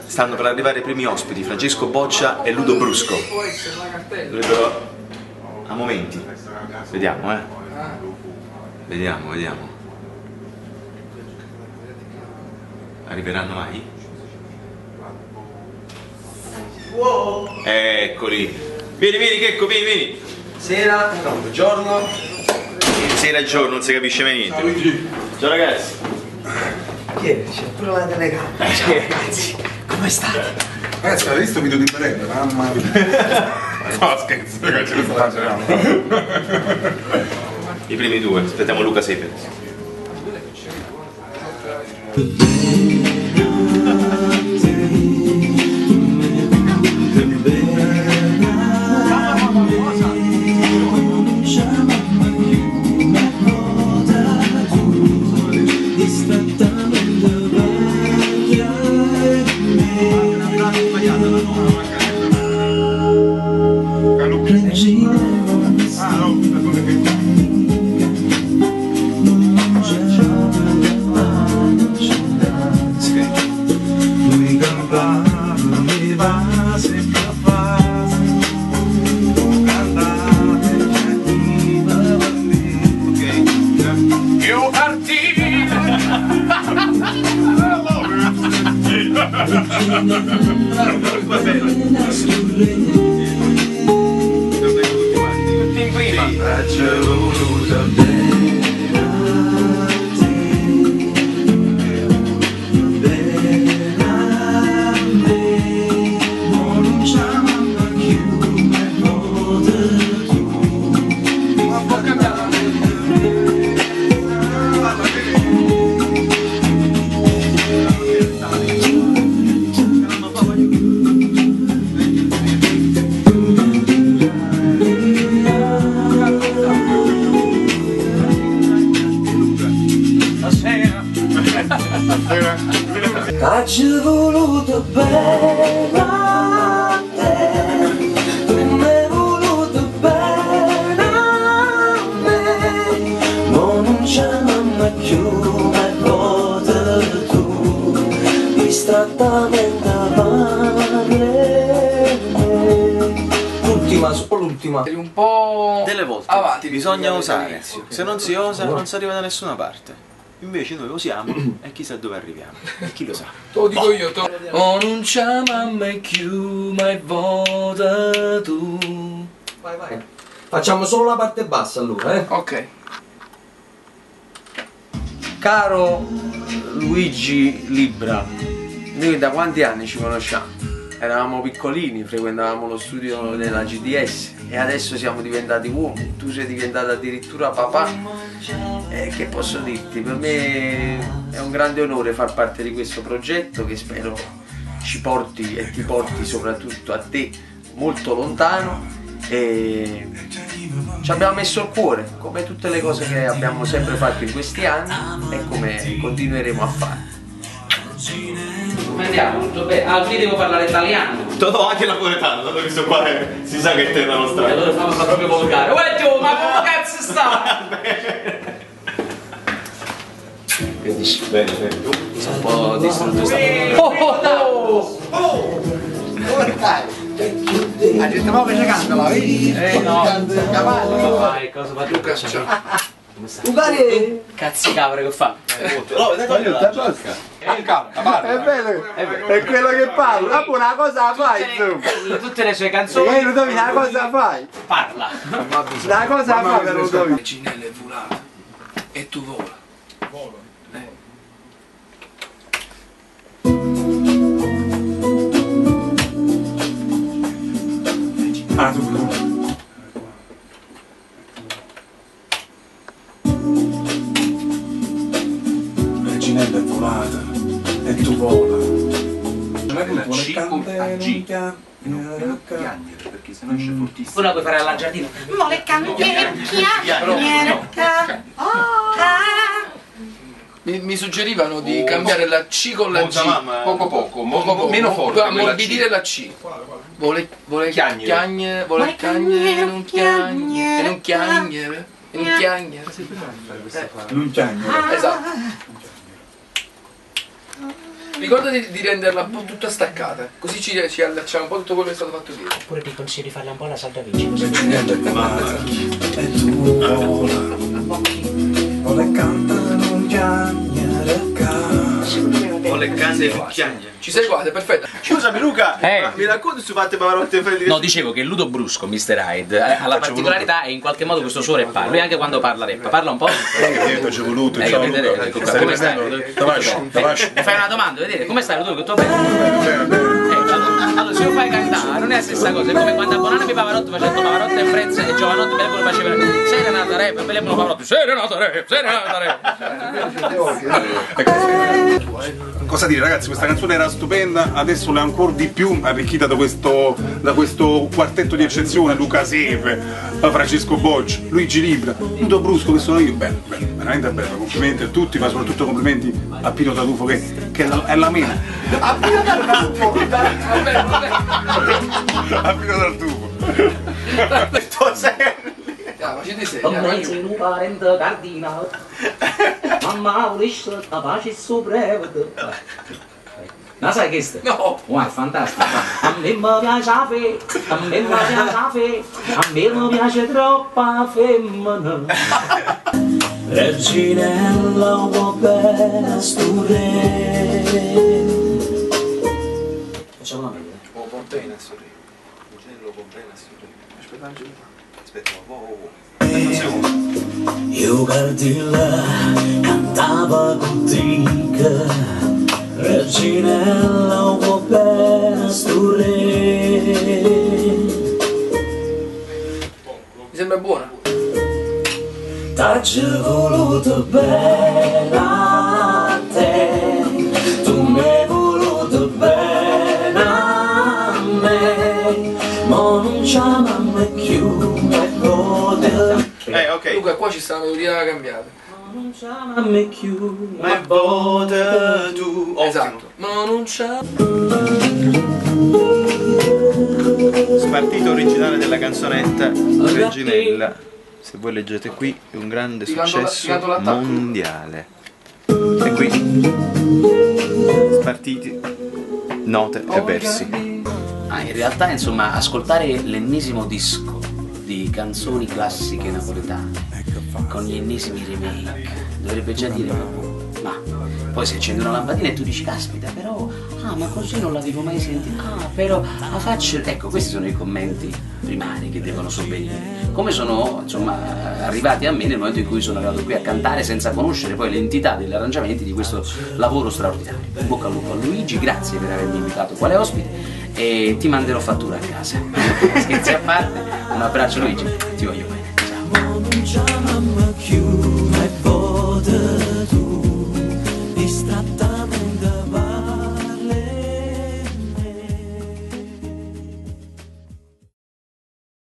Stanno per arrivare i primi ospiti, Francesco Boccia e Ludo Brusco. Dovrebbero a momenti. Vediamo, Vediamo. Arriveranno mai? Eccoli. Vieni Checco, vieni. Sera, no, buongiorno. Sera e giorno, non si capisce mai niente. Ciao ragazzi. Chi è? C'è pure la telecamera. Ragazzi, come state? Ragazzi, avete visto il video di merenda? Mamma mia. No, scherzo, ragazzi, questo sta girando. I primi due, aspettiamo Luca Sepe. Ci voluto bene a te, tu mi hai voluto bene a me, ma non c'è mamma più, ma è poter tu, distrattamente male. L'ultima, solo l'ultima. Un po' Delle volte avanti, bisogna osare, se non si osa non si arriva da nessuna parte. Invece noi osiamo e chissà dove arriviamo, e chi lo sa. Te lo dico io, oh, non c'è mamma più, ma vota tu. Vai. Facciamo solo la parte bassa allora, Ok. Caro Luigi Libra, noi da quanti anni ci conosciamo? Eravamo piccolini, frequentavamo lo studio della GDS e adesso siamo diventati uomini, tu sei diventato addirittura papà. Che posso dirti? Per me è un grande onore far parte di questo progetto che spero ci porti e ti porti soprattutto a te molto lontano, e ci abbiamo messo il cuore come tutte le cose che abbiamo sempre fatto in questi anni e come continueremo a fare. Come andiamo? Tutto bene? Ah, qui devo parlare italiano. Todo anche napoletano, dato che questo qua si sa che è terra nostra. E allora fammi proprio volgare. Uè Gio, ma come cazzo sta? Che dici? Bene. Sono un po' distrutto La gente ma che canta, la vedi? No. Cavallo. Vai, cosa fa Luca? Ugari! Cazzi capre che fa? È bello, È quello che parla, ma una cosa fai insomma! Tutte le sue canzoni. Una cosa fai! Parla. Una cosa fai per Ludovico! Le cinelle è volata e tu vola. Ah, subito. Reginella è volata e tu vola. La C con a G. Non piangere perché sennò esce fortissimo. Tu la puoi fare alla giardino. Vuole cambiare, Mi suggerivano di cambiare la C con la G poco, meno forte, ammorbidire la C. Vuole chiagnere, vuole chiagnere, non chiagnere, non chiagnere, non chiagnere. Non chiagnere. Esatto. Ricordati di renderla un po' tutta staccata, così ci allacciamo un po' tutto quello che è stato fatto dietro. Oppure ti consiglio di farla un po' alla saldavici. Ho le canne e cucchiagne. Ci sei qua, sei perfetto. Scusami Luca, ma mi racconti su Fatte Pavarotti e Freddi? No, dicevo che Ludo Brusco, Mr. Hyde, ha la particolarità e in qualche modo questo suo rappare. Lui anche quando parla rappa, parla un po'. Faccio voluto, ciao Luca. Come stai? Mi fai una domanda, vedete? Come stai Ludo? Tutto bene? Allora, se lo fai cantare non è la stessa cosa, è come quando a Bonanni Pavarotti facendo Pavarotti e Frezz e Giovanotti me le facevano Serenata Rap e me le Pavarotti Serenata Rap, Serenata Rap. Cosa dire ragazzi, questa canzone era stupenda, adesso l'è ancora di più arricchita da questo quartetto di eccezione, Luca Sepe, Francesco Boccia, Luigi Libra, Ludo Brusco che sono io, bello, veramente bello, complimenti a tutti, ma soprattutto complimenti a Pino Tartufo che è la mena. A Pino Tartufo! A Pino Tartufo! Ho messo in un parente cardinale. Mamma volesse la pace suprema. Ma sai che sta? No! Wow, è fantastico. A me mi piace la fe, a me mi piace la fe, a me mi piace troppa femmina. Reginella uomo bella sture. Facciamo una meglio. Oh, Pompena sorride. Ugello Pompena sorride. Aspetta, Io Cardilla cantava contiga, Reginella uomo bella sture. Mi sembra buona. T'aggi voluto bene a te, tu mi hai voluto bene a me, ma non c'è mamma più, ok. Luca, qua ci sta una melodia cambiata. ma non c'è mamma più, Ma vota tu. Esatto. Ma non c'è. Spartito originale della canzonetta Reginella. Se voi leggete qui è un grande successo mondiale. E qui spartiti, note e versi. In realtà insomma ascoltare l'ennesimo disco di canzoni classiche napoletane con gli ennesimi remake dovrebbe già dire ma poi si accende una lampadina e tu dici caspita però ma così non l'avevo mai sentita, però la faccio, ecco questi sono i commenti primari che devono sovvenire, come sono insomma arrivati a me nel momento in cui sono arrivato qui a cantare senza conoscere poi l'entità degli arrangiamenti di questo lavoro straordinario. In bocca al lupo a Luigi, grazie per avermi invitato quale ospite e ti manderò fattura a casa. Scherzi a parte, un abbraccio Luigi, ti voglio bene, ciao.